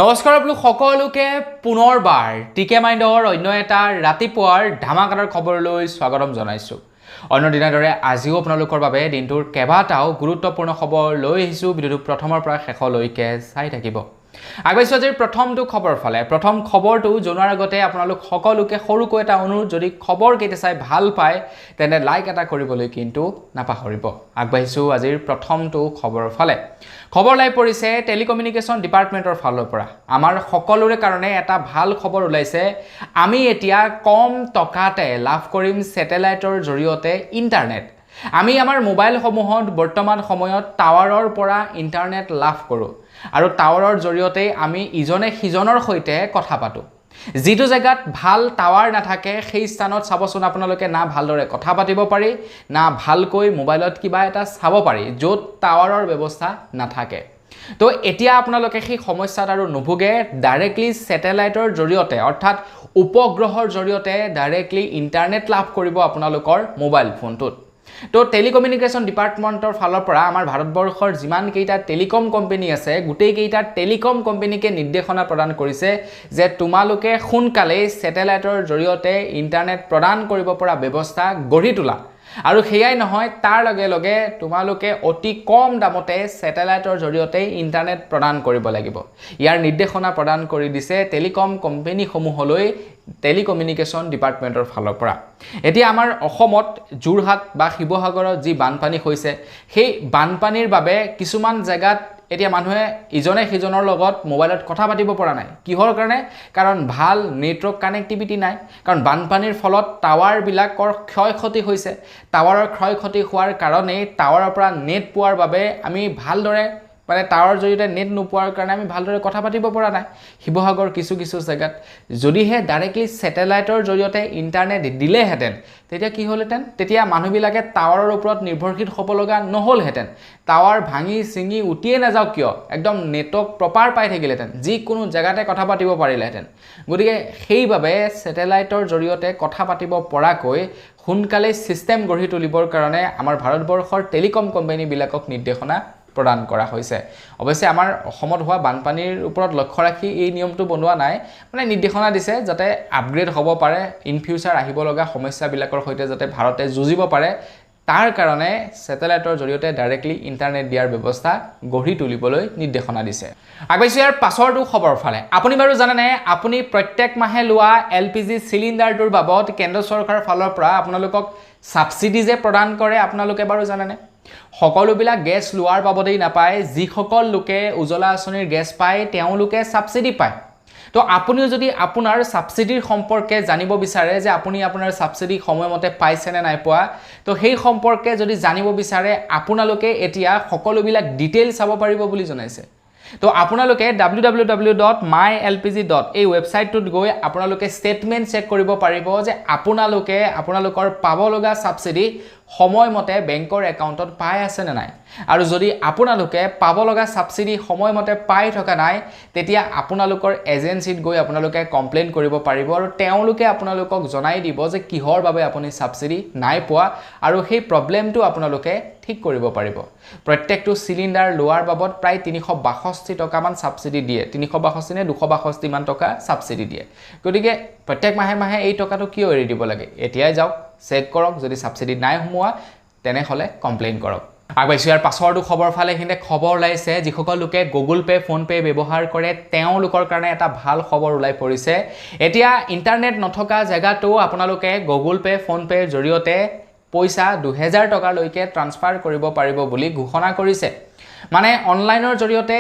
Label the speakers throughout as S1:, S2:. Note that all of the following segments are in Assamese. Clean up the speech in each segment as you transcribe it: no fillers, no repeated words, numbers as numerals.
S1: নমস্কাৰ আপোনালোক সকলোকে পুনৰবাৰ টিকে মাইণ্ডৰ অন্য এটা ৰাতিপুৱাৰ ধামাকাদাৰ খবৰলৈ স্বাগতম জনাইছোঁ। অন্য দিনাৰ দৰে আজিও আপোনালোকৰ বাবে দিনটোৰ কেইবাটাও গুৰুত্বপূৰ্ণ খবৰ লৈ আহিছোঁ। ভিডিঅ'টো প্ৰথমৰ পৰা শেষলৈকে চাই থাকিব। আগবাইছোঁ আজিৰ প্ৰথমটো খবৰ ফালে। প্ৰথম খবৰটো জনোৱাৰ আগতে আপোনালোক সকলোকে সৰুকৈ এটা অনুৰোধ, যদি খবৰকেইটা চাই ভাল পায় তেনে লাইক এটা কৰিবলৈ কিন্তু নাপাহৰিব। আগবাইছোঁ আজিৰ প্ৰথমটো খবৰ ফালে। খবৰ লাই পৰিছে টেলিকমিউনিকেশ্যন ডিপাৰ্টমেণ্টৰ ফালৰ পৰা। আমাৰ সকলোৰে কাৰণে এটা ভাল খবৰ ওলাইছে। আমি এতিয়া কম টকাতে লাভ কৰিম ছেটেলাইটৰ জৰিয়তে ইণ্টাৰনেট। আমি আমাৰ মোবাইলসমূহত বৰ্তমান সময়ত টাৱাৰৰ পৰা ইণ্টাৰনেট লাভ কৰোঁ আৰু টাৱাৰৰ জৰিয়তে আমি ইজনে সিজনৰ সৈতে কথা পাতোঁ। যিটো জেগাত ভাল টাৱাৰ নাথাকে সেই স্থানত চাবচোন আপোনালোকে না ভালদৰে কথা পাতিব পাৰি, না ভালকৈ মোবাইলত কিবা এটা চাব পাৰি, য'ত টাৱাৰৰ ব্যৱস্থা নাথাকে। তো এতিয়া আপোনালোকে সেই সমস্যাত আৰু নুভুগে। ডাইৰেক্টলি ছেটেলাইটৰ জৰিয়তে অৰ্থাৎ উপগ্ৰহৰ জৰিয়তে ডাইৰেক্টলি ইণ্টাৰনেট লাভ কৰিব আপোনালোকৰ মোবাইল ফোনটোত। তো টেলিকমিউনিকেশ্যন ডিপাৰ্টমেণ্টৰ ফালৰ পৰা আমাৰ ভাৰতবৰ্ষৰ যিমানকেইটা টেলিকম কোম্পানী আছে গোটেইকেইটা টেলিকম কোম্পানীকে নিৰ্দেশনা প্ৰদান কৰিছে যে তোমালোকে সোনকালেই ছেটেলাইটৰ জৰিয়তে ইণ্টাৰনেট প্ৰদান কৰিব পৰা ব্যৱস্থা গঢ়ি তোলা। আৰু সেয়াই নহয়, তাৰ লগে লগে তোমালোকে অতি কম দামতে ছেটেলাইটৰ জৰিয়তে ইণ্টাৰনেট প্ৰদান কৰিব লাগিব। ইয়াৰ নিৰ্দেশনা প্ৰদান কৰি দিছে টেলিকম কোম্পানীসমূহলৈ টেলিকমিউনিকেশ্যন ডিপাৰ্টমেণ্টৰ ফালৰ পৰা। এতিয়া আমাৰ অসমত যোৰহাট বা শিৱসাগৰত যি বানপানী হৈছে, সেই বানপানীৰ বাবে কিছুমান জেগাত এতিয়া মানুহে ইজনে সিজনৰ লগত মোবাইলত কথা পাতিব পৰা নাই। কিহৰ কাৰণে? কাৰণ ভাল নেটৱৰ্ক কানেক্টিভিটি নাই। কাৰণ বানপানীৰ ফলত টাৱাৰবিলাকৰ ক্ষয় ক্ষতি হৈছে। টাৱাৰৰ ক্ষয় ক্ষতি হোৱাৰ কাৰণেই টাৱাৰৰ পৰা নেট পোৱাৰ বাবে আমি ভালদৰে টাৱাৰৰ জৰিয়তে নেট নোপোৱাৰ কাৰণে আমি ভালদৰে কথা পাতিব পৰা নাই। শিৱসাগৰ কিছু জেগাত যদিহে ডাইৰেক্টলি ছেটেলাইটৰ জৰিয়তে ইণ্টাৰনেট দিলেহেঁতেন তেতিয়া কি হ'লহেঁতেন? তেতিয়া মানুহবিলাকে টাৱাৰৰ ওপৰত নিৰ্ভৰশীল হ'ব লগা নহ'লহেঁতেন। টাৱাৰ ভাঙি চিঙি উঠিয়ে নাযাওক কিয়, একদম নেটৱৰ্ক প্ৰপাৰ পাই থাকিলেহেঁতেন, যিকোনো জেগাতে কথা পাতিব পাৰিলেহেঁতেন। গতিকে সেইবাবে ছেটেলাইটৰ জৰিয়তে কথা পাতিব পৰাকৈ সোনকালে ছিষ্টেম গঢ়ি তুলিবৰ কাৰণে আমাৰ ভাৰতবৰ্ষৰ টেলিকম কোম্পানীবিলাকক নিৰ্দেশনা প্ৰদান কৰা হৈছে। অৱশ্যে আমাৰ অসমত হোৱা বানপানীৰ ওপৰত লক্ষ্য ৰাখি এই নিয়মটো বনোৱা নাই, নিৰ্দেশনা দিছে যাতে আপগ্ৰেড হ'ব পাৰে, ইন ফিউচাৰ আহিব লগা সমস্যাবিলাকৰ সৈতে যাতে ভাৰতে যুঁজিব পাৰে, তাৰ কাৰণে ছেটেলাইটৰ জৰিয়তে ডাইৰেক্টলি ইণ্টাৰনেট দিয়াৰ ব্যৱস্থা গঢ়ি তুলিবলৈ নিৰ্দেশনা দিছে। আগবাইছোঁ ইয়াৰ পাছৰটো খবৰ ফালে। আপুনি বাৰু জানেনে, আপুনি প্ৰত্যেক মাহে লোৱা LPG চিলিণ্ডাৰটোৰ বাবদ কেন্দ্ৰ চৰকাৰৰ ফালৰ পৰা আপোনালোকক ছাবচিডি যে প্ৰদান কৰে, আপোনালোকে বাৰু জানেনে? সকলোবিলাক গেছ লোৱাৰ বাবদেই নাপায়। যিসকল লোকে উজ্জ্বলা আঁচনিৰ গেছ পায় তেওঁলোকে ছাবচিডি পায়। তো আপুনিও যদি আপোনাৰ ছাবচিডিৰ সম্পৰ্কে জানিব বিচাৰে যে আপুনি আপোনাৰ ছাবচিডি সময়মতে পাইছেনে নাই পোৱা, তো সেই সম্পৰ্কে যদি জানিব বিচাৰে আপোনালোকে এতিয়া সকলোবিলাক ডিটেইল চাব পাৰিব বুলি জনাইছে। তো আপোনালোকে www.mylpg. এই ৱেবছাইটটোত গৈ আপোনালোকে ষ্টেটমেণ্ট চেক কৰিব পাৰিব যে আপোনালোকৰ পাব লগা ছাবচিডি সময়মতে বেংকৰ একাউণ্টত পাই আছে নে নাই। আৰু যদি আপোনালোকে পাব লগা ছাবচিডি সময়মতে পাই থকা নাই তেতিয়া আপোনালোকৰ এজেঞ্চিত গৈ আপোনালোকে কমপ্লেইন কৰিব পাৰিব আৰু তেওঁলোকে আপোনালোকক জনাই দিব যে কিহৰ বাবে আপুনি ছাবচিডি নাই পোৱা আৰু সেই প্ৰব্লেমটো আপোনালোকে ঠিক কৰিব পাৰিব। প্ৰত্যেকটো চিলিণ্ডাৰ লোৱাৰ বাবদ প্ৰায় 362 টকামান ছাবচিডি দিয়ে। 362 নে 262 মান টকা ছাবচিডি দিয়ে। গতিকে প্ৰত্যেক মাহে এই টকাটো কিয় এৰি দিব লাগে? এতিয়াই যাওক, চেক কৰক, যদি ছাবচিডি নাই সোমোৱা তেনেহ'লে কমপ্লেইন কৰক। আগবাইছোঁ ইয়াৰ পাছৰটো খবৰ ফালে। এইখিনিতে খবৰ ওলাইছে যিসকল লোকে গুগল পে', ফোনপে' ব্যৱহাৰ কৰে তেওঁলোকৰ কাৰণে এটা ভাল খবৰ ওলাই পৰিছে। এতিয়া ইণ্টাৰনেট নথকা জেগাতো আপোনালোকে গুগল পে', ফোনপে'ৰ জৰিয়তে পইচা 2000 টকালৈকে ট্ৰান্সফাৰ কৰিব পাৰিব বুলি ঘোষণা কৰিছে। অনলাইনৰ জৰিয়তে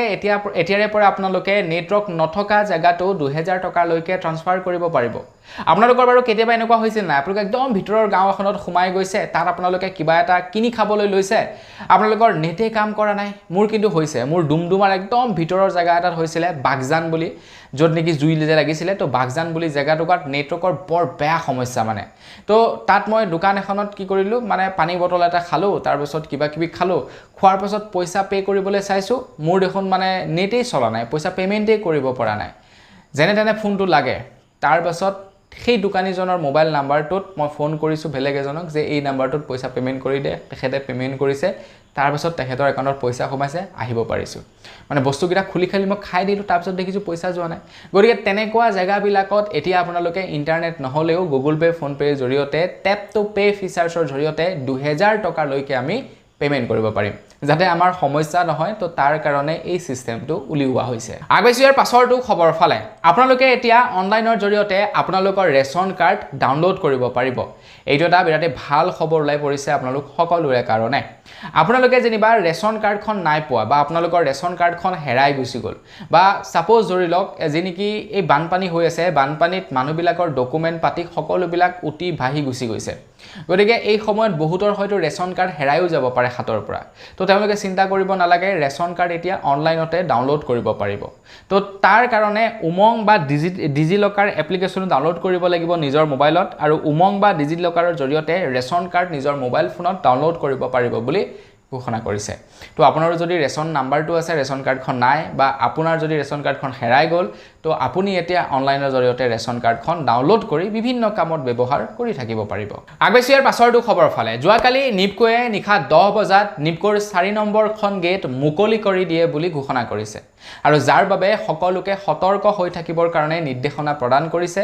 S1: এতিয়াৰে পৰা আপোনালোকে নেটৱৰ্ক নথকা জেগাতো 2000 টকালৈকে ট্ৰান্সফাৰ কৰিব পাৰিব। আপোনালোকৰ বাৰু কেতিয়াবা এনেকুৱা হৈছিল নাই, আপোনালোকে একদম ভিতৰৰ গাঁও এখনত সোমাই গৈছে, তাত আপোনালোকে কিবা এটা কিনি খাবলৈ লৈছে, আপোনালোকৰ নেটে কাম কৰা নাই? মোৰ কিন্তু হৈছে। মোৰ ডুমডুমাৰ একদম ভিতৰৰ জেগা এটাত হৈছিলে, বাগজান বুলি, য'ত নেকি জুই যে লাগিছিলে। তো বাগজান বুলি জেগাটুকুৰাত নেটৱৰ্কৰ বৰ বেয়া সমস্যা। তো তাত মই দোকান এখনত কি কৰিলোঁ, পানী বটল এটা খালোঁ, তাৰপিছত কিবা কিবি খালোঁ, খোৱাৰ পাছত পইচা পে' কৰিবলৈ চাইছোঁ, মোৰ দেখোন নেটেই চলা নাই, পইচা পে'মেণ্টেই কৰিব পৰা নাই। যেনে তেনে ফোনটো লাগে, তাৰপাছত সেই দোকানীজনৰ মোবাইল নাম্বাৰটোত মই ফোন কৰিছোঁ বেলেগ এজনক যে এই নাম্বাৰটোত পইচা পে'মেণ্ট কৰি দে, তেখেতে পে'মেণ্ট কৰিছে, তাৰপিছত তেখেতৰ একাউণ্টত পইচা সোমাইছে, আহিব পাৰিছোঁ। মানে বস্তুকেইটা খুলি খালি মই খাই দিলোঁ, তাৰপিছত দেখিছোঁ পইচা যোৱা নাই। গতিকে তেনেকুৱা জেগাবিলাকত এতিয়া আপোনালোকে ইণ্টাৰনেট নহ'লেও গুগল পে' ফোনপে'ৰ জৰিয়তে টেপ টু পে' ফিচাৰ্ছৰ জৰিয়তে 2000 টকালৈকে আমি পে'মেণ্ট কৰিব পাৰিম, যাতে আমাৰ সমস্যা নহয়। তো তাৰ কাৰণে এই ছিষ্টেমটো উলিওৱা হৈছে। আগবাইছোঁ ইয়াৰ পাছৰটো খবৰ ফালে। আপোনালোকে এতিয়া অনলাইনৰ জৰিয়তে আপোনালোকৰ ৰেচন কাৰ্ড ডাউনলোড কৰিব পাৰিব। এইটো এটা বিৰাটেই ভাল খবৰ ওলাই পৰিছে আপোনালোক সকলোৰে কাৰণে। আপোনালোকে যেনিবা ৰেচন কাৰ্ডখন নাই পোৱা বা আপোনালোকৰ ৰেচন কাৰ্ডখন হেৰাই গুচি গ'ল, বা ছাপ'জ ধৰি লওক যি নেকি এই বানপানী হৈ আছে, বানপানীত মানুহবিলাকৰ ডকুমেণ্ট পাতি সকলোবিলাক উটি ভাহি গুচি গৈছে। গতিকে এই সময়ত বহুতৰ হয়তো ৰেচন কাৰ্ড হেৰাইও যাব পাৰে হাতৰ পৰা। তো তেওঁলোকে চিন্তা কৰিব নালাগে, ৰেচন কাৰ্ড এতিয়া অনলাইনতে ডাউনলোড কৰিব পাৰিব। তো তাৰ কাৰণে উমং বা ডিজি লকাৰ এপ্লিকেশ্যন ডাউনলোড কৰিব লাগিব নিজৰ মোবাইলত, আৰু উমং বা ডিজি লকাৰৰ জৰিয়তে ৰেচন কাৰ্ড নিজৰ মোবাইল ফোনত ডাউনলোড কৰিব পাৰিব বুলি ঘোষণা কৰিছে। তো আপোনাৰো যদি ৰেচন নাম্বাৰটো আছে, ৰেচন কাৰ্ডখন নাই, বা আপোনাৰ যদি ৰেচন কাৰ্ডখন হেৰাই গ'ল, তো আপুনি এতিয়া অনলাইনৰ জৰিয়তে ৰেচন কাৰ্ডখন ডাউনলোড কৰি বিভিন্ন কামত ব্যৱহাৰ কৰি থাকিব পাৰিব। আগবাইছোঁ ইয়াৰ পাছৰটো খবৰ ফালে। যোৱাকালি নিপকোৱে নিশা 10 বজাত নিপকোৰ 4 নম্বৰখন গেট মুকলি কৰি দিয়ে বুলি ঘোষণা কৰিছে, আৰু যাৰ বাবে সকলোকে সতৰ্ক হৈ থাকিবৰ কাৰণে নিৰ্দেশনা প্ৰদান কৰিছে।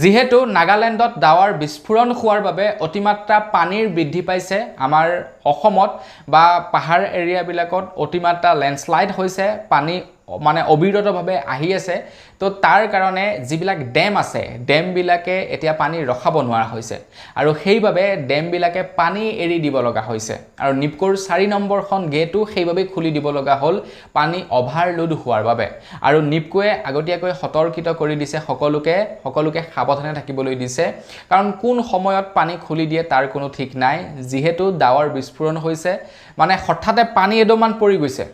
S1: যিহেতু নাগালেণ্ডত ডাৱৰ বিস্ফোৰণ হোৱাৰ বাবে অতিমাত্ৰা পানীৰ বৃদ্ধি পাইছে, আমাৰ অসমত বা পাহাৰ এৰিয়াবিলাকত অতিমাত্ৰা লেণ্ডশ্লাইড হৈছে, পানী মানে অবিৰতভাৱে আহি আছে। তো তাৰ কাৰণে যিবিলাক ডেম আছে, ডেমবিলাকে এতিয়া পানী ৰখাব নোৱাৰা হৈছে, আৰু সেইবাবে ডেমবিলাকে পানী এৰি দিব লগা হৈছে। আৰু নিপকোৰ 4 নম্বৰখন গেটো সেইবাবে খুলি দিব লগা হ'ল, পানী অভাৰলোড হোৱাৰ বাবে। আৰু নিপকোৱে আগতীয়াকৈ সতৰ্কিত কৰি দিছে সকলোকে সাৱধানে থাকিবলৈ দিছে, কাৰণ কোন সময়ত পানী খুলি দিয়ে তাৰ কোনো ঠিক নাই। যিহেতু ডাৱৰ বিস্ফোৰণ হৈছে, মানে হঠাতে পানী এডোমান পৰি গৈছে।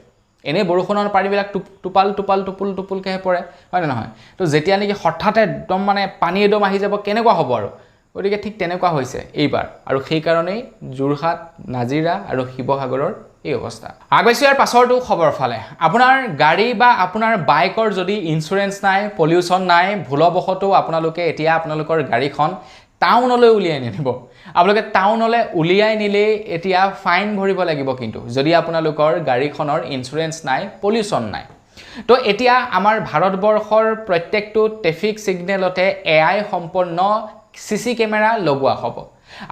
S1: এনেই বৰষুণৰ পানীবিলাক টুপুলকৈহে পৰে, হয় নে নহয়? তো যেতিয়া নেকি হঠাতে একদম মানে পানী এদম আহি যাব, কেনেকুৱা হ'ব আৰু? গতিকে ঠিক তেনেকুৱা হৈছে এইবাৰ, আৰু সেইকাৰণেই যোৰহাট, নাজিৰা আৰু শিৱসাগৰৰ এই অৱস্থা। আগবাইছোঁ ইয়াৰ পাছৰটো খবৰ ফালে। আপোনাৰ গাড়ী বা আপোনাৰ বাইকৰ যদি ইঞ্চুৰেঞ্চ নাই, পলিউশ্যন নাই, ভুলবশতঃ আপোনালোকে এতিয়া আপোনালোকৰ গাড়ীখন টাউনলৈ উলিয়াই নিনিব। আপোনালোকে টাউনলৈ উলিয়াই নিলেই এতিয়া ফাইন ভৰিব লাগিব, কিন্তু যদি আপোনালোকৰ গাড়ীখনৰ ইঞ্চুৰেঞ্চ নাই, পলিউশ্যন নাই। তো এতিয়া আমাৰ ভাৰতবৰ্ষৰ প্ৰত্যেকটো ট্ৰেফিক ছিগনেলতে AI সম্পন্ন CC কেমেৰা লগোৱা হ'ব,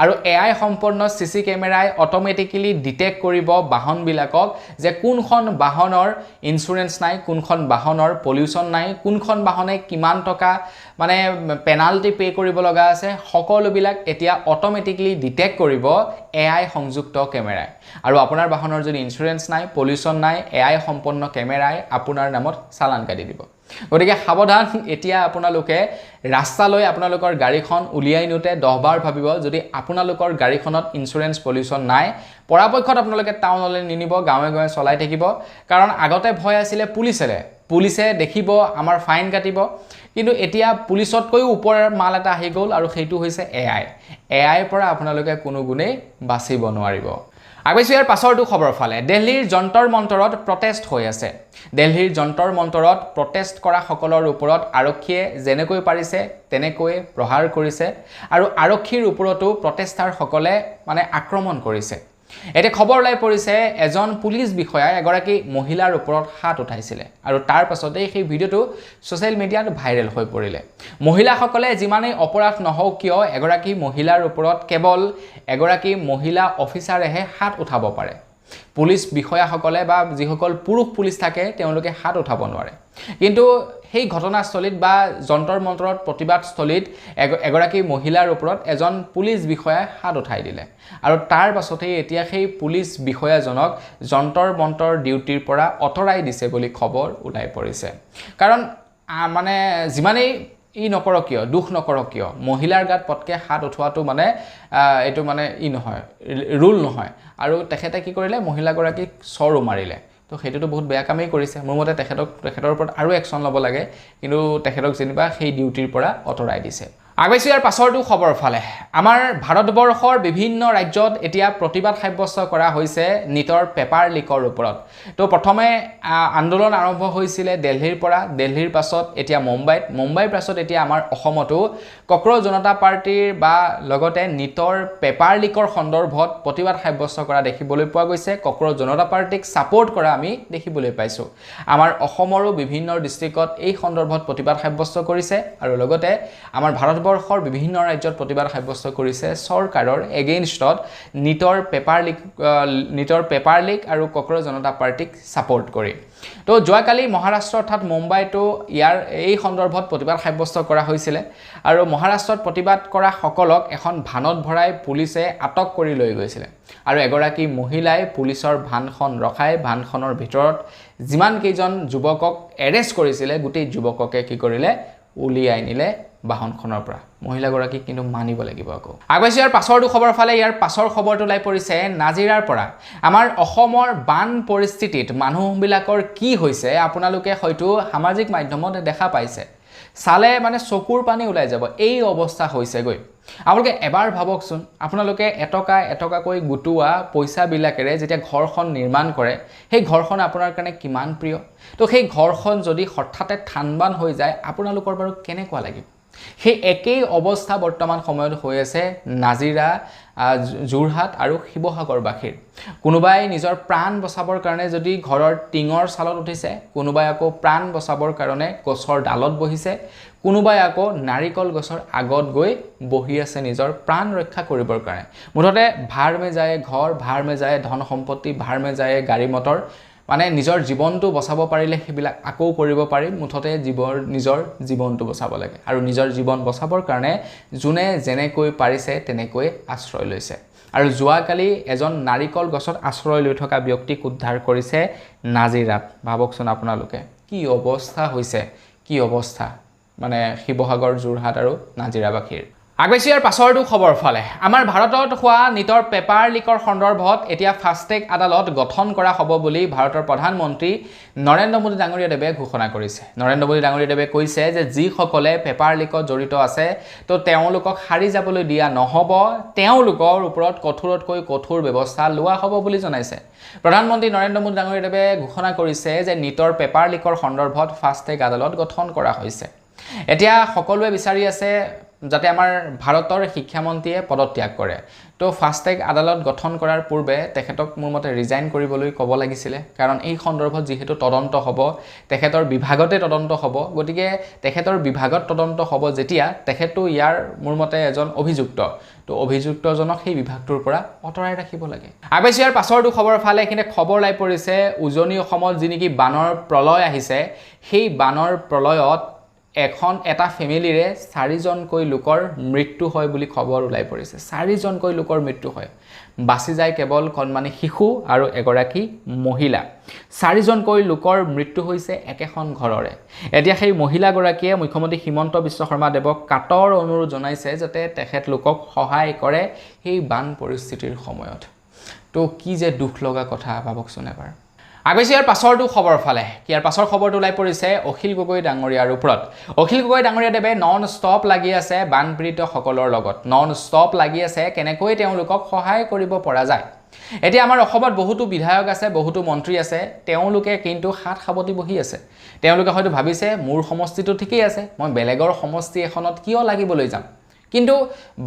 S1: আৰু AI সম্পন্ন CC কেমেৰাই অটোমেটিকেলি ডিটেক্ট কৰিব বাহনবিলাকক যে কোনখন বাহনৰ ইঞ্চুৰেঞ্চ নাই, কোনখন বাহনৰ পলিউশ্যন নাই, কোনখন বাহনে কিমান টকা মানে পেনাল্টি পে' কৰিব লগা আছে, সকলোবিলাক এতিয়া অটোমেটিকেলি ডিটেক্ট কৰিব AI সংযুক্ত কেমেৰাই। আৰু আপোনাৰ বাহনৰ যদি ইঞ্চুৰেঞ্চ নাই, পলিউশ্যন নাই, AI সম্পন্ন কেমেৰাই আপোনাৰ নামত চালান কাটি দিব। গতিকে সাৱধান, এতিয়া আপোনালোকে ৰাস্তালৈ আপোনালোকৰ গাড়ীখন উলিয়াই নিওঁতে 10 বাৰ ভাবিব। যদি আপোনালোকৰ গাড়ীখনত ইঞ্চুৰেঞ্চ পলিউশ্যন নাই, পৰাপক্ষত আপোনালোকে টাউনলৈ নিনিব, গাঁৱে গাঁৱে চলাই থাকিব। কাৰণ আগতে ভয় আছিলে পুলিচে দেখিব, আমাৰ ফাইন কাটিব। কিন্তু এতিয়া পুলিচতকৈও ওপৰৰ মাল এটা আহি গ'ল, আৰু সেইটো হৈছে AIৰ পৰা আপোনালোকে কোনো গুণেই বাচিব নোৱাৰিব। আগবাইছোঁ ইয়াৰ পাছৰটো খবৰ ফালে। দিল্লীৰ যন্তৰ মন্তৰত প্ৰটেষ্ট হৈ আছে। দিল্লীৰ যন্তৰ মন্তৰত প্ৰটেষ্ট কৰা সকলৰ ওপৰত আৰক্ষীয়ে যেনেকৈ পাৰিছে তেনেকৈ প্ৰহাৰ কৰিছে, আৰু আৰক্ষীৰ ওপৰতো প্ৰটেষ্টাৰসকলে মানে আক্ৰমণ কৰিছে। এতিয়া খবৰ ওলাই পৰিছে, এজন পুলিচ বিষয়াই এগৰাকী মহিলাৰ ওপৰত হাত উঠাইছিলে, আৰু তাৰ পাছতেই সেই ভিডিঅ'টো ছ'চিয়েল মিডিয়াত ভাইৰেল হৈ পৰিলে। মহিলাসকলে যিমানেই অপৰাধ নহওক কিয়, এগৰাকী মহিলাৰ ওপৰত কেৱল এগৰাকী মহিলা অফিচাৰেহে হাত উঠাব পাৰে। পুলিচ বিষয়াসকলে বা যিসকল পুৰুষ পুলিচ থাকে, তেওঁলোকে হাত উঠাব নোৱাৰে। কিন্তু সেই ঘটনাস্থলীত বা যন্তৰ মন্তৰত প্ৰতিবাদস্থলীত এগৰাকী মহিলাৰ ওপৰত এজন পুলিচ বিষয়াই হাত উঠাই দিলে, আৰু তাৰ পাছতেই এতিয়া সেই পুলিচ বিষয়াজনক যন্তৰ মন্তৰ ডিউটিৰ পৰা আঁতৰাই দিছে বুলি খবৰ ওলাই পৰিছে। কাৰণ মানে যিমানেই নকৰক কিয়, দুখ নকৰক কিয়, মহিলাৰ গাত পটকৈ হাত উঠোৱাটো মানে এইটো মানে নহয়, ৰুল নহয়। আৰু তেখেতে কি কৰিলে, মহিলাগৰাকীক চৰো মাৰিলে। তো সেইটোতো বহুত বেয়া কামেই কৰিছে। মোৰ মতে তেখেতৰ ওপৰত আৰু একশ্যন ল'ব লাগে, কিন্তু তেখেতক যেনিবা সেই ডিউটিৰ পৰা আঁতৰাই দিছে। আগবাইছোঁ ইয়াৰ পাছৰটো খবৰ ফালে আমাৰ ভাৰতবৰ্ষৰ বিভিন্ন ৰাজ্যত এতিয়া প্ৰতিবাদ সাব্যস্ত কৰা হৈছে নিটৰ পেপাৰ লিকৰ ওপৰত তো প্ৰথমে আন্দোলন আৰম্ভ হৈছিলে দিল্লীৰ পৰা দিল্লীৰ পাছত এতিয়া মুম্বাইৰ পাছত এতিয়া আমাৰ অসমতো কক্ৰজ জনতা পাৰ্টিৰ বা লগতে নিটৰ পেপাৰ লিকৰ সন্দৰ্ভত প্ৰতিবাদ সাব্যস্ত কৰা দেখিবলৈ পোৱা গৈছে কক্ৰজ জনতা পাৰ্টিক সাপোৰ্ট কৰা আমি দেখিবলৈ পাইছো আমাৰ অসমৰো বিভিন্ন ডিস্ট্ৰিক্টত এই সন্দৰ্ভত প্ৰতিবাদ সাব্যস্ত কৰিছে আৰু লগতে আমাৰ ভাৰতবৰ্ষৰ বিভিন্ন ৰাজ্যত প্ৰতিবাদ সাব্যস্ত কৰিছে চৰকাৰৰ এগেইনষ্টত নিটৰ পেপাৰ লিক আৰু কক্ৰজ জনতা পাৰ্টিক সাপোৰ্ট কৰি তো যোৱাকালি মহাৰাষ্ট্ৰ অৰ্থাৎ মুম্বাইতো ইয়াৰ এই সন্দৰ্ভত প্ৰতিবাদ সাব্যস্ত কৰা হৈছিল আৰু মহাৰাষ্ট্ৰত প্ৰতিবাদ কৰা সকলক এখন ভানত ভৰাই পুলিচে আটক কৰি লৈ গৈছিল আৰু এগৰাকী মহিলাই পুলিচৰ ভানখন ৰখাই ভানখনৰ ভিতৰত যিমান কেইজন যুৱকক এৰেষ্ট কৰিছিল গোটেই যুৱককে কি কৰিলে উলিয়াই নিলে বাহনখনৰ পৰা মহিলাগৰাকী কিন্তু মানিব লাগিব আকৌ আগবাইছোঁ ইয়াৰ পাছৰটো খবৰ ফালে ইয়াৰ পাছৰ খবৰটো লাই পৰিছে নাজিৰাৰ পৰা আমাৰ অসমৰ বান পৰিস্থিতিত মানুহবিলাকৰ কি হৈছে আপোনালোকে হয়তো সামাজিক মাধ্যমত দেখা পাইছে চালে মানে চকুৰ পানী ওলাই যাব এই অৱস্থা হৈছে গৈ আপোনালোকে এবাৰ ভাবকচোন আপোনালোকে এটকাকৈ গুটোৱা পইচাবিলাকেৰে যেতিয়া ঘৰখন নিৰ্মাণ কৰে সেই ঘৰখন আপোনাৰ কাৰণে কিমান প্ৰিয় তো সেই ঘৰখন যদি হঠাতে থানবান হৈ যায় আপোনালোকৰ বাৰু কেনেকুৱা লাগিব সেই একেই অৱস্থা বৰ্তমান সময়ত হৈ আছে নাজিৰা যোৰহাট আৰু শিৱসাগৰবাসীৰ কোনোবাই নিজৰ প্ৰাণ বচাবৰ কাৰণে যদি ঘৰৰ টিঙৰ চালত উঠিছে কোনোবাই আকৌ প্ৰাণ বচাবৰ কাৰণে গছৰ ডালত বহিছে কোনোবাই আকৌ নাৰিকল গছৰ আগত গৈ বহি আছে নিজৰ প্ৰাণ ৰক্ষা কৰিবৰ কাৰণে মুঠতে ভাৰ মে যায় ঘৰ ভাৰ মে যায় ধন সম্পত্তি ভাৰ মে যায় গাড়ী মটৰ মানে নিজৰ জীৱনটো বচাব পাৰিলে সেইবিলাক আকৌ কৰিব পাৰি মুঠতে নিজৰ জীৱনটো বচাব লাগে আৰু নিজৰ জীৱন বচাবৰ কাৰণে যোনে যেনেকৈ পাৰিছে তেনেকৈ আশ্ৰয় লৈছে আৰু যোৱাকালি এজন নাৰিকল গছত আশ্ৰয় লৈ থকা ব্যক্তিক উদ্ধাৰ কৰিছে নাজিৰাত ভাবকচোন আপোনালোকে কি অৱস্থা হৈছে কি অৱস্থা মানে শিৱসাগৰ যোৰহাট আৰু নাজিৰাবাসীৰ আগবাইছোঁ ইয়াৰ পাছৰটো খবৰ ফালে আমাৰ ভাৰতত হোৱা নিটৰ পেপাৰ লিকৰ সন্দৰ্ভত এতিয়া ফাষ্টেগ আদালত গঠন কৰা হ'ব বুলি ভাৰতৰ প্ৰধানমন্ত্ৰী নৰেন্দ্ৰ মোদী ডাঙৰীয়াদেৱে ঘোষণা কৰিছে নৰেন্দ্ৰ মোদী ডাঙৰীয়াদেৱে কৈছে যে যিসকলে পেপাৰ লিকত জড়িত আছে তো তেওঁলোকক সাৰি যাবলৈ দিয়া নহ'ব তেওঁলোকৰ ওপৰত কঠোৰতকৈ কঠোৰ ব্যৱস্থা লোৱা হ'ব বুলি জনাইছে প্ৰধানমন্ত্ৰী নৰেন্দ্ৰ মোদী ডাঙৰীয়াদেৱে ঘোষণা কৰিছে যে নিটৰ পেপাৰ লিকৰ সন্দৰ্ভত ফাষ্টেগ আদালত গঠন কৰা হৈছে এতিয়া সকলোৱে বিচাৰি আছে যাতে আমাৰ ভাৰতৰ শিক্ষামন্ত্ৰীয়ে পদত্যাগ কৰে তো ফাষ্টেগ আদালত গঠন কৰাৰ পূৰ্বে তেখেতক মোৰ মতে ৰিজাইন কৰিবলৈ ক'ব লাগিছিল কাৰণ এই সন্দৰ্ভত যেহেতু তদন্ত হ'ব তেখেতৰ বিভাগতে তদন্ত হ'ব গতিকে তেখেতৰ বিভাগত তদন্ত হ'ব যেতিয়া তেখেতো ইয়াৰ মোৰ মতে এজন অভিযুক্ত তো অভিযুক্তজনক সেই বিভাগটোৰ পৰা অতৰাই ৰাখিব লাগে আগবাইছোঁ ইয়াৰ পাছৰটো খবৰ ফালে এইখিনি খবৰ লাই পৰিছে উজনি অসমত যি নেকি বানৰ প্ৰলয় আহিছে সেই বানৰ প্ৰলয়ত এটা ফেমিলিৰে 4জনকৈ লোকৰ মৃত্যু হয় বুলি খবৰ ওলাই পৰিছে 4জনকৈ লোকৰ মৃত্যু হয় বাছি যায় কেৱল কণমানি শিশু আৰু এগৰাকী মহিলা 4জনকৈ লোকৰ মৃত্যু হৈছে একেখন ঘৰৰে এতিয়া সেই মহিলাগৰাকীয়ে মুখ্যমন্ত্ৰী হিমন্ত বিশ্ব শৰ্মা দেৱক কাটৰ অনুৰোধ জনাইছে যাতে তেখেতলোকক সহায় কৰে সেই বান পৰিস্থিতিৰ সময়ত তো কি যে দুখ লগা কথা ভাবকচোন এবাৰ আগবাইছোঁ ইয়াৰ পাছৰটো খবৰ ফালে ইয়াৰ পাছৰ খবৰটো ওলাই পৰিছে অখিল গগৈ ডাঙৰীয়াৰ ওপৰত অখিল গগৈ ডাঙৰীয়াদেৱে নন ষ্টপ লাগি আছে বানপীড়িতসকলৰ লগত নন ষ্টপ লাগি আছে কেনেকৈ তেওঁলোকক সহায় কৰিব পৰা যায় এতিয়া আমাৰ অসমত বহুতো বিধায়ক আছে বহুতো মন্ত্ৰী আছে তেওঁলোকে কিন্তু হাত সাৱটি বহি আছে তেওঁলোকে হয়তো ভাবিছে মোৰ সমষ্টিটো ঠিকই আছে মই বেলেগৰ সমষ্টি এখনত কিয় লাগিবলৈ যাম কিন্তু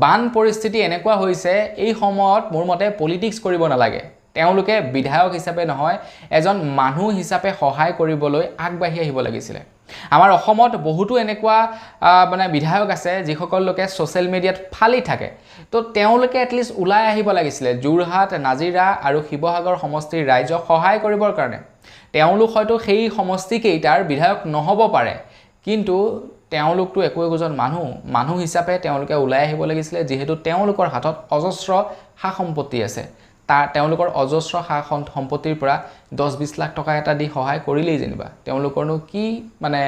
S1: বান পৰিস্থিতি এনেকুৱা হৈছে এই সময়ত মোৰ মতে পলিটিক্স কৰিব নালাগে তেওঁলোকে বিধায়ক হিচাপে নহয় এজন মানুহ হিচাপে সহায় কৰিবলৈ আগবাঢ়ি আহিব লাগিছিল আমাৰ অসমত বহুতো এনেকুৱা মানে বিধায়ক আছে যিসকল লোকে সোশ্যাল মিডিয়াত ফালি থাকে তো তেওঁলোকে এটলিষ্ট ওলাই আহিব লাগিছিল যোৰহাট নাজিৰা আৰু শিৱসাগৰ সমষ্টিৰ ৰাইজক সহায় কৰিবৰ কাৰণে তেওঁলোক হয়তো সেই সমষ্টিকেইটাৰ বিধায়ক নহ'ব পাৰে কিন্তু তেওঁলোকটো একোজন মানুহ হিচাপে তেওঁলোকে ওলাই আহিব লাগিছিল যেহেতু তেওঁলোকৰ হাতত অজস্ৰ সা সম্পত্তি আছে তেওঁলোকৰ অজস্ৰ সা সম্পত্তিৰ পৰা 10-20 লাখ টকা এটা দি সহায় কৰিলেই যেনিবা তেওঁলোকৰনো কি মানে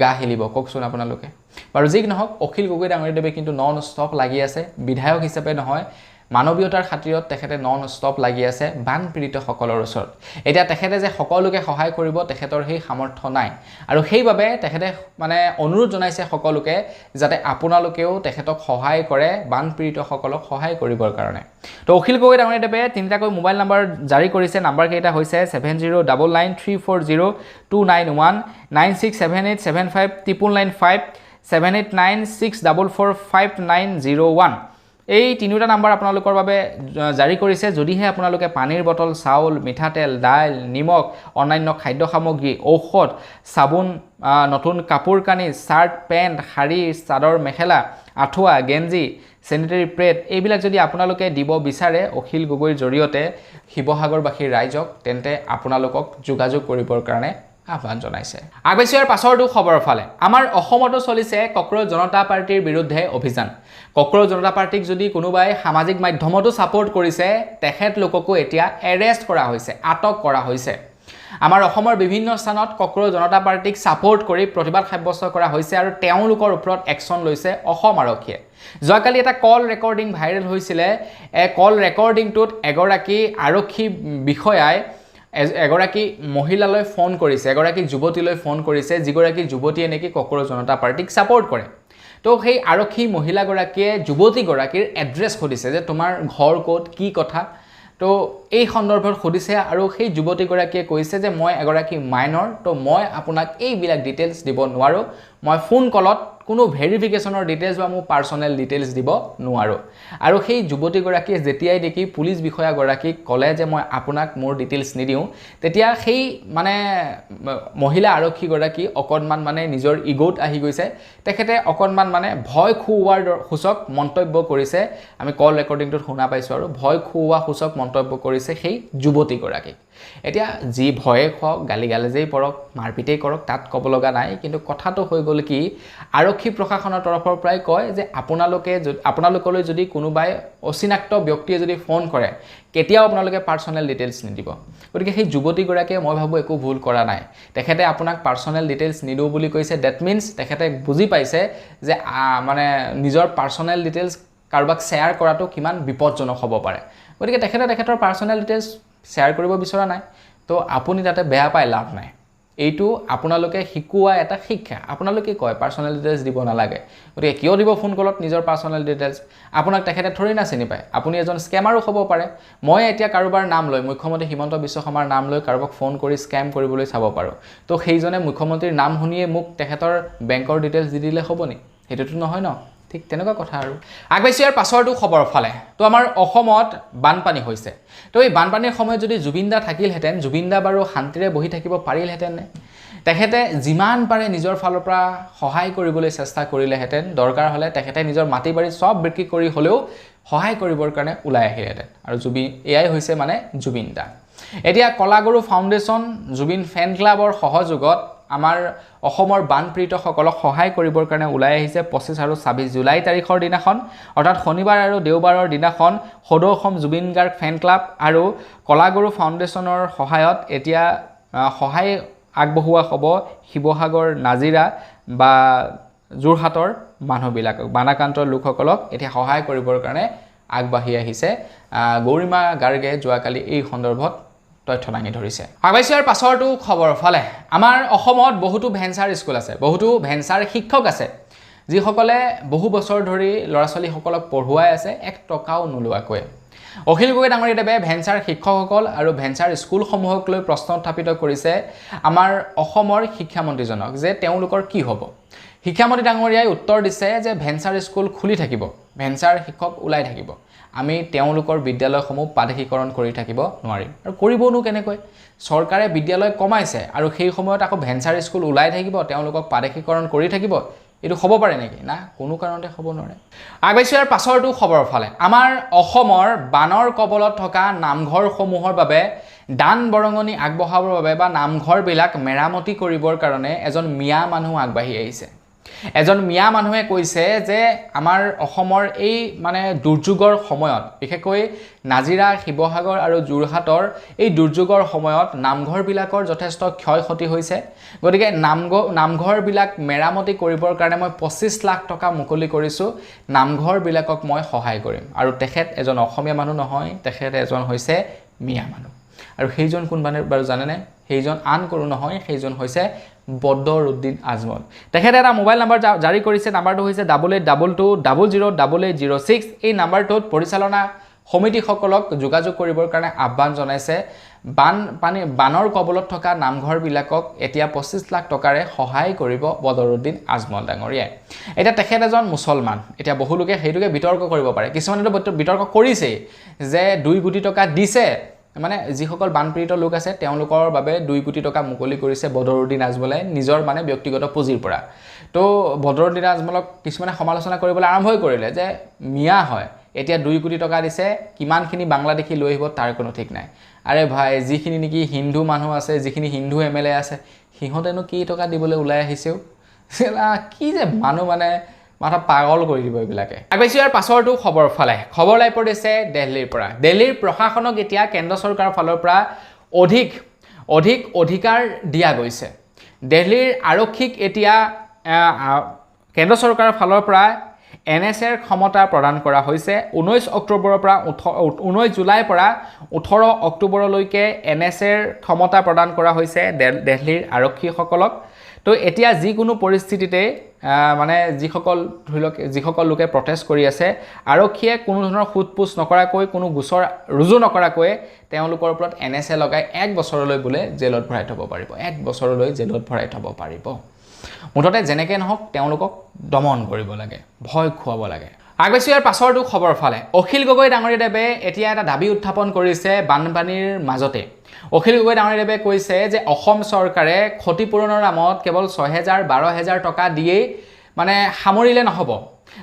S1: গা হিলিব কওকচোন আপোনালোকে বাৰু যি নহওক অখিল গগৈ ডাঙৰীয়াদেৱে কিন্তু নন ষ্টপ লাগি আছে বিধায়ক হিচাপে নহয় মানৱীয়তাৰ খাতিৰত তেখেতে নন ষ্টপ লাগি আছে বানপীড়িতসকলৰ ওচৰত এতিয়া তেখেতে যে সকলোকে সহায় কৰিব তেখেতৰ সেই সামৰ্থ্য নাই আৰু সেইবাবে তেখেতে মানে অনুৰোধ জনাইছে সকলোকে যাতে আপোনালোকেও তেখেতক সহায় কৰে বানপীড়িতসকলক সহায় কৰিবৰ কাৰণে তো অখিল গগৈ ডাঙৰীয়াদেৱে তিনিটাকৈ মোবাইল নাম্বাৰ জাৰি কৰিছে নাম্বাৰ কেইটা হৈছে 7099340291 9678759995 7896445901 এই তিনিটা নাম্বাৰ আপোনালোকৰ বাবে জাৰি কৰিছে যদিহে আপোনালোকে পানীৰ বটল চাউল মিঠাতেল দাইল নিমখ অন্যান্য খাদ্য সামগ্ৰী ঔষধ সাবুন নতুন কাপোৰ কানি শাৰ্ট পেণ্ট শাৰী চাদৰ মেখেলা আঠুৱা গেঞ্জি সেনিটাৰী প্ৰেড এইবিলাক যদি আপোনালোকে দিব বিচাৰে অখিল গগৈৰ জৰিয়তে শিৱসাগৰবাসীৰ ৰাইজক তেন্তে আপোনালোকক যোগাযোগ কৰিবৰ কাৰণে আহ্বান জনাইছে আগবাইছৰ পাছৰটো খবৰৰ ফালে আমাৰ অসমতো চলিছে কক্ৰজ জনতা পাৰ্টিৰ বিৰুদ্ধে অভিযান কক্ৰজ জনতা পাৰ্টিক যদি কোনোবাই সামাজিক মাধ্যমতো সাপোৰ্ট কৰিছে তেখেত লোককো এতিয়া এৰেষ্ট কৰা হৈছে আটক কৰা হৈছে আমাৰ অসমৰ বিভিন্ন স্থানত কক্ৰজ জনতা পাৰ্টিক সাপোৰ্ট কৰি প্ৰতিবাদ সাব্যস্ত কৰা হৈছে আৰু তেওঁলোকৰ ওপৰত একচন লৈছে অসম আৰক্ষীয়ে যোৱাকালি এটা কল ৰেকৰ্ডিং ভাইৰেল হৈছিল কল ৰেকৰ্ডিংটোত এগৰাকী আৰক্ষী বিষয়াই এগৰাকী মহিলালৈ ফোন কৰিছে এগৰাকী যুৱতীলৈ ফোন কৰিছে যিগৰাকী যুৱতীয়ে নেকি কক্ৰজ জনতা পাৰ্টিক সাপোৰ্ট কৰে তো সেই আৰক্ষী মহিলাগৰাকীয়ে যুৱতীগৰাকীৰ এড্ৰেছ সুধিছে যে তোমাৰ ঘৰ ক'ত কি কথা তো এই সন্দৰ্ভত সুধিছে আৰু সেই যুৱতীগৰাকীয়ে কৈছে যে মই এগৰাকী মাইনৰ তো মই আপোনাক এইবিলাক ডিটেইলছ দিব নোৱাৰো মই ফোন কলত কোনো ভেৰিফিকেশনৰ ডিটেইলছ বা মোৰ পাৰ্সোনেল ডিটেইলছ দিব নোৱাৰো আৰু সেই যুৱতীগৰাকীয়ে যেতিয়াই দেখি পুলিশ বিষয়াগৰাকীক ক'লে যে মই আপোনাক মোৰ ডিটেইলছ নিদিও তেতিয়া সেই মানে মহিলা আৰক্ষীগৰাকী অকণমান মানে নিজৰ ইগোত আহি গৈছে তেখেতে অকণমান মানে ভয় খুওৱাৰ সূচক মন্তব্য কৰিছে আমি কল ৰেকৰ্ডিংটোত শুনা পাইছো আৰু ভয় খুওৱা সূচক মন্তব্য কৰিছে সেই যুৱতীগৰাকীক এতিয়া যি ভয়ে খক গালি গালেজেই পৰক মাৰপিটেই কৰক তাত ক'ব লগা নাই কিন্তু কথাটো হৈ গ'ল কি আৰক্ষী প্ৰশাসনৰ তৰফৰ পৰাই কয় যে আপোনালোকলৈ যদি কোনোবাই অচিনাক্ত ব্যক্তিয়ে যদি ফোন কৰে কেতিয়াও আপোনালোকে পাৰ্সোনেল ডিটেইলছ নিদিব গতিকে সেই যুৱতীগৰাকীয়ে মই ভাবো একো ভুল কৰা নাই তেখেতে আপোনাক পাৰ্সোনেল ডিটেইলছ নিদো বুলি কৈছে দ্যাট মিন্স তেখেতে বুজি পাইছে যে মানে নিজৰ পাৰ্সোনেল ডিটেইলছ কাৰোবাক শ্বেয়াৰ কৰাটো কিমান বিপদজনক হ'ব পাৰে গতিকে তেখেতৰ পাৰ্সোনেল ডিটেইলছ শ্বেয়াৰ কৰিব বিচৰা নাই তো আপুনি তাতে বেয়া পাই লাভ নাই এইটো আপোনালোকে শিকোৱা এটা শিক্ষা আপোনালোকে কয় পাৰ্সোনেল ডিটেইলছ দিব নালাগে গতিকে কিয় দিব ফোন কলত নিজৰ পাৰ্সোনেল ডিটেইলছ আপোনাক তেখেতে থৰি না চিনি পায় আপুনি এজন স্কেমাৰো হ'ব পাৰে মই এতিয়া কাৰোবাৰ নাম লৈ মুখ্যমন্ত্ৰী হিমন্ত বিশ্ব শৰ্মাৰ নাম লৈ কাৰোবাক ফোন কৰি স্কেম কৰিবলৈ চাব পাৰো তো সেইজনে মুখ্যমন্ত্ৰীৰ নাম শুনিয়ে মোক তেখেতৰ বেংকৰ ডিটেইলছ দি দিলে হ'ব নি হেতুটো নহয় ন ঠিক তেনেকুৱা কথা আৰু আগবাইছৰ পাছৰটো খবৰ ফালে তো আমাৰ অসমত বানপানী হৈছে তো এই বানপানীৰ সময়ত যদি জুবিনদা থাকিলহেঁতেন জুবিনদা বাৰু শান্তিৰে বহি থাকিব পাৰিলহেঁতেন তেখেতে যিমান পাৰে নিজৰ ফালৰ পৰা সহায় কৰিবলৈ চেষ্টা কৰিলেহেঁতেন দৰকাৰ হ'লে তেখেতে নিজৰ মাটি বাৰী সব বিক্ৰী কৰি হ'লেও সহায় কৰিবৰ কাৰণে ওলাই আহিলেহেঁতেন আৰু এয়াই হৈছে মানে জুবিনদা এতিয়া কলাগুৰু ফাউণ্ডেশ্যন জুবিন ফেন ক্লাবৰ সহযোগত আমাৰ অসমৰ বানপীড়িতসকলক সহায় কৰিবৰ কাৰণে ওলাই আহিছে 25 আৰু 26 জুলাই তাৰিখৰ দিনাখন অৰ্থাৎ শনিবাৰ আৰু দেওবাৰৰ দিনাখন সদৌ অসম জুবিন গাৰ্গ ফেন ক্লাব আৰু কলাগুৰু ফাউণ্ডেশ্যনৰ সহায়ত এতিয়া সহায় আগবঢ়োৱা হ'ব শিৱসাগৰ নাজিৰা বা যোৰহাটৰ মানুহবিলাকক বানাক্ৰান্ত লোকসকলক এতিয়া সহায় কৰিবৰ কাৰণে আগবাঢ়ি আহিছে গৌৰিমা গাৰ্গে যোৱাকালি এই সন্দৰ্ভত তথ্য দাঙি ধৰিছে আগবাইছৰ পাছৰটো খবৰ ফালে আমাৰ অসমত বহুতো ভেঞ্চাৰ স্কুল আছে বহুতো ভেঞ্চাৰ শিক্ষক আছে যিসকলে বহু বছৰ ধৰি ল'ৰা ছোৱালীসকলক পঢ়ুৱাই আছে এক টকাও নোলোৱাকৈ অখিল গগৈ ডাঙৰীয়াদেৱে ভেঞ্চাৰ শিক্ষকসকল আৰু ভেঞ্চাৰ স্কুলসমূহক লৈ প্ৰশ্ন উত্থাপিত কৰিছে আমাৰ অসমৰ শিক্ষামন্ত্ৰীজনক যে তেওঁলোকৰ কি হ'ব শিক্ষামন্ত্ৰী ডাঙৰীয়াই উত্তৰ দিছে যে ভেঞ্চাৰ স্কুল খুলি থাকিব ভেঞ্চাৰ শিক্ষক ওলাই থাকিব আমি তেওঁলোকৰ বিদ্যালয়সমূহ পাদেশীকৰণ কৰি থাকিব নোৱাৰিম আৰু কৰিবনো কেনেকৈ চৰকাৰে বিদ্যালয় কমাইছে আৰু সেই সময়ত আকৌ ভেঞ্চাৰ স্কুল ওলাই থাকিব তেওঁলোকক পাদেশীকৰণ কৰি থাকিব এটো হ'ব পাৰে নেকি না কোনো কাৰণতে হ'ব নোৱাৰে আগবাইছৰ পাছৰটো খবৰ ফালে আমাৰ অসমৰ বানৰ কবলত থকা নামঘৰসমূহৰ বাবে দান বৰঙনি আগবঢ়াবৰ বাবে বা নামঘৰবিলাক মেৰামতি কৰিবৰ কাৰণে এজন মিয়া মানুহ আগবাঢ়ি আহিছে এজন মিয়া মানুহে কৈছে যে আমাৰ অসমৰ এই মানে দুৰ্যোগৰ সময়ত বিশেষকৈ নাজিৰা শিৱসাগৰ আৰু যোৰহাটৰ এই দুৰ্যোগৰ সময়ত নামঘৰবিলাকৰ যথেষ্ট ক্ষয় ক্ষতি হৈছে গতিকে নামঘৰবিলাক মেৰামতি কৰিবৰ কাৰণে মই 25 লাখ টকা মুকলি কৰিছোঁ নামঘৰবিলাকক মই সহায় কৰিম আৰু তেখেত এজন অসমীয়া মানুহ নহয় তেখেত এজন হৈছে মিয়া মানুহ আৰু সেইজন কোন মানে বাৰু জানেনে সেইজন আন কোনো নহয় সেইজন হৈছে বদৰুদ্দিন আজমল তেখেতে এটা মোবাইল নাম্বাৰ জাৰি কৰিছে নাম্বাৰটো হৈছে 8822008806 এই নাম্বাৰটোত পৰিচালনা সমিতিসকলক যোগাযোগ কৰিবৰ কাৰণে আহ্বান জনাইছে বানৰ কবলত থকা নামঘৰবিলাকক এতিয়া 25 লাখ টকাৰে সহায় কৰিব বদৰুদ্দিন আজমল ডাঙৰীয়াই এটা তেখেত এজন মুছলমান এতিয়া বহু লোকে সেইটোকে বিতৰ্ক কৰিব পাৰে কিছুমানেতো বিতৰ্ক কৰিছে যে 2 কোটি টকা দিছে মানে যিসকল বানপীড়িত লোক আছে তেওঁলোকৰ বাবে 2 কোটি টকা মুকলি কৰিছে বদৰুদ্দিন আজমলে নিজৰ মানে ব্যক্তিগত পুঁজিৰ পৰা তো বদৰুদ্দিন আজমলক কিছুমানে সমালোচনা কৰিবলৈ আৰম্ভ কৰিলে যে মিয়া হয় এতিয়া 2 কোটি টকা দিছে কিমানখিনি বাংলাদেশী লৈ আহিব তাৰ কোনো ঠিক নাই আৰে ভাই যিখিনি নেকি হিন্দু মানুহ আছে যিখিনি হিন্দু এমএলএ আছে সিহঁতেনো কি টকা দিবলৈ ওলাই আহিছেও কি যে মানুহ মানে মাথা পাগল কৰি দিব এইবিলাকে আগবাইছো ইয়াৰ পাছৰটো খবৰ ফালে খবৰ লাই পৰিছে দিল্লীৰ পৰা দিল্লীৰ প্ৰশাসনক এতিয়া কেন্দ্ৰ চৰকাৰৰ ফালৰ পৰা অধিক অধিকাৰ দিয়া গৈছে দিল্লীৰ আৰক্ষীক এতিয়া কেন্দ্ৰ চৰকাৰৰ ফালৰ পৰা এনএছএৰ ক্ষমতা প্ৰদান কৰা হৈছে 19 অক্টোবৰৰ পৰা 19 জুলাইৰ পৰা 18 অক্টোবৰলৈকে এনএছএৰ ক্ষমতা প্ৰদান কৰা হৈছে দিল্লীৰ আৰক্ষীসকলক তো এতিয়া যিকোনো পৰিস্থিতিতে মানে যিসকল লোকে প্ৰটেষ্ট কৰি আছে আৰক্ষীয়ে কোনো ধৰণৰ খুটপুছ নকৰাকৈ কোনো গোচৰ ৰুজু নকৰাকৈ তেওঁলোকৰ ওপৰত এনএছএ লগাই 1 বছৰলৈ বোলে জেলত ভৰাই থব পাৰিব 1 বছৰলৈ জেলত ভৰাই থব পাৰিব মুঠতে যেনেকে নহওক তেওঁলোকক দমন কৰিব লাগে ভয় খুৱাব লাগে আগবাইছো ইয়াৰ পাছৰটো খবৰ ফালে অখিল গগৈ ডাঙৰীয়াদেৱে এতিয়া এটা দাবী উত্থাপন কৰিছে বানপানীৰ মাজতে অখিল গগৈ ডাঙৰীয়াদেৱে কৈছে যে অসম চৰকাৰে ক্ষতিপূৰণৰ নামত কেৱল 6000-12000 টকা দিয়েই মানে সামৰিলে নহব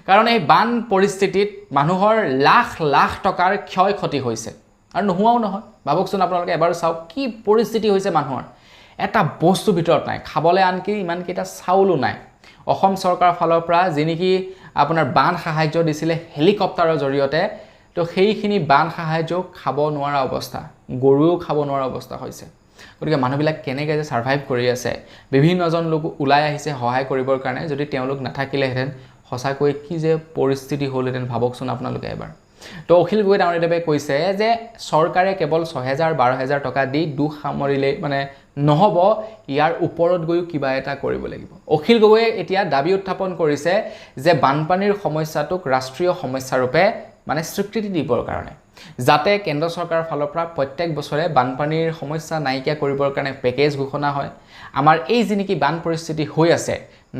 S1: কাৰণ এই বান পৰিস্থিতিত মানুহৰ লাখ লাখ টকাৰ ক্ষয় ক্ষতি হৈছে আৰু নোহোৱাও নহয় ভাবকচোন আপোনালোকে এবাৰ চাওক কি পৰিস্থিতি হৈছে মানুহৰ এটা বস্তু ভিতৰত নাই খাবলৈ আনকি ইমান কেইটা চাউলো নাই অসম চৰকাৰৰ ফালৰ পৰা যি নেকি আপোনাৰ বান সাহায্য দিছিলে হেলিকপ্টাৰৰ জৰিয়তে তো সেইখিনি বান সাহায্য খাব নোৱাৰা অৱস্থা গৰুও খাব নোৱাৰা অৱস্থা হৈছে গতিকে মানুহবিলাক কেনেকৈ যে সাৰ্ভাইভ কৰি আছে বিভিন্নজন লোক ওলাই আহিছে সহায় কৰিবৰ কাৰণে যদি তেওঁলোক নাথাকিলেহেঁতেন সঁচাকৈ কি যে পৰিস্থিতি হ'লহেঁতেন ভাবকচোন আপোনালোকে এবাৰ তো অখিল গগৈ ডাঙৰীয়াদেৱে কৈছে যে চৰকাৰে কেৱল 6000-12000 টকা দি দুখ সামৰিলে মানে নহব ইয়াৰ ওপৰত গৈও কিবা এটা কৰিব লাগিব অখিল গগৈয়ে এতিয়া দাবী উত্থাপন কৰিছে যে বানপানীৰ সমস্যাটোক ৰাষ্ট্ৰীয় সমস্যা ৰূপে মানে স্বীকৃতি দিবৰ কাৰণে যাতে কেন্দ্ৰ চৰকাৰৰ ফালৰ পৰা প্ৰত্যেক বছৰে বানপানীৰ সমস্যা নাইকিয়া কৰিবৰ কাৰণে পেকেজ ঘোষণা হয় আমাৰ এই যি নেকি বান পৰিস্থিতি হৈ আছে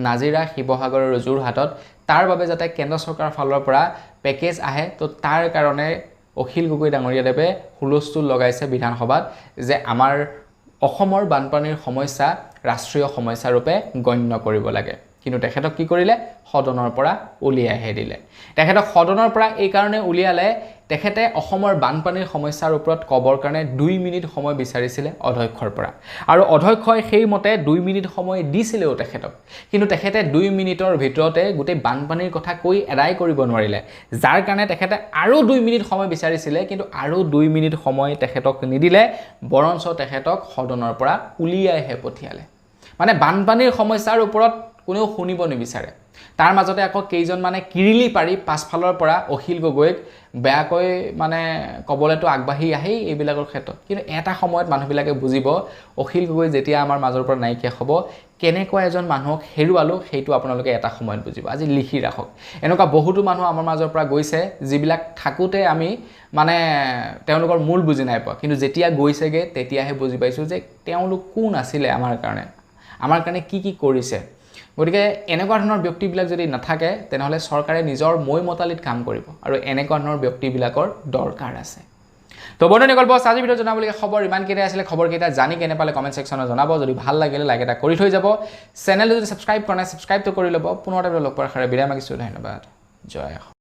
S1: নাজিৰা শিৱসাগৰ আৰু যোৰহাটত তাৰ বাবে যাতে কেন্দ্ৰ চৰকাৰৰ ফালৰ পৰা পেকেজ আহে তো তাৰ কাৰণে অখিল গগৈ ডাঙৰীয়াদেৱে হুলস্থুল লগাইছে বিধানসভাত যে আমাৰ অসমৰ বানপানীৰ সমস্যা ৰাষ্ট্ৰীয় সমস্যা ৰূপে গণ্য কৰিব লাগে কিন্তু তেখেতক কি কৰিলে সদনৰ পৰা উলিয়াইহে দিলে তেখেতক সদনৰ পৰা এই কাৰণে উলিয়ালে তেখেতে অসমৰ বানপানীৰ সমস্যাৰ ওপৰত কবৰ কাৰণে 2 মিনিট সময় বিচাৰিছিলে অধ্যক্ষৰ পৰা আৰু অধ্যক্ষই সেই মতে 2 মিনিট সময় দিছিলেও তেখেতক কিন্তু তেখেতে 2 মিনিটৰ ভিতৰতে গোটেই বানপানীৰ কথা কৈ এৰাই কৰিব নোৱাৰিলে যাৰ কাৰণে তেখেতে আৰু 2 মিনিট সময় বিচাৰিছিলে কিন্তু আৰু 2 মিনিট সময় তেখেতক নিদিলে বৰঞ্চ তেখেতক সদনৰ পৰা উলিয়াইহে পঠিয়ালে মানে বানপানীৰ সমস্যাৰ ওপৰত কোনেও শুনিব নিবিচাৰে তাৰ মাজতে আকৌ কেইজন মানে কিৰিলি পাৰি পাছফালৰ পৰা অখিল গগৈক বেয়াকৈ মানে কবলেতো আগবাঢ়ি আহি এইবিলাকৰ ক্ষেত্ৰত কিন্তু এটা সময়ত মানুহবিলাকে বুজিব অখিল গগৈ যেতিয়া আমাৰ মাজৰ পৰা নাইকিয়া হ'ব কেনেকুৱা এজন মানুহক হেৰুৱালো সেইটো আপোনালোকে এটা সময়ত বুজিব আজি লিখি ৰাখক এনেকুৱা বহুতো মানুহ আমাৰ মাজৰ পৰা গৈছে যিবিলাক থাকোতে আমি মানে তেওঁলোকৰ মূল বুজি নাই পোৱা কিন্তু যেতিয়া গৈছেগে তেতিয়াহে বুজি পাইছো যে তেওঁলোক কোন আছিলে আমাৰ কাৰণে কি কৰিছে গতিকে এনেকুৱা ধৰণৰ ব্যক্তিবিলাক যদি নাথাকে তেনেহলে চৰকাৰে নিজৰ মৈমতালিত কাম কৰিব আৰু এনেকুৱা ধৰণৰ ব্যক্তিবিলাকৰ দৰকাৰ আছে তো বন্ধুসকল বস আজি ভিডিঅ জনাবলগীয়া খবৰ ইমান কেইটা আছিলে খবৰ কেইটা জানি কেনে পালে কমেন্ট সেকশনত জনাব যদি ভাল লাগিলে লাইক এটা কৰি থৈ যাব চেনেল যদি সাবস্ক্ৰাইব কৰা নাই সাবস্ক্ৰাইব তো কৰি ল'ব পুনৰ এটা লগ পোৱাৰ আশাৰে বিদায় মাগিছো ধন্যবাদ জয়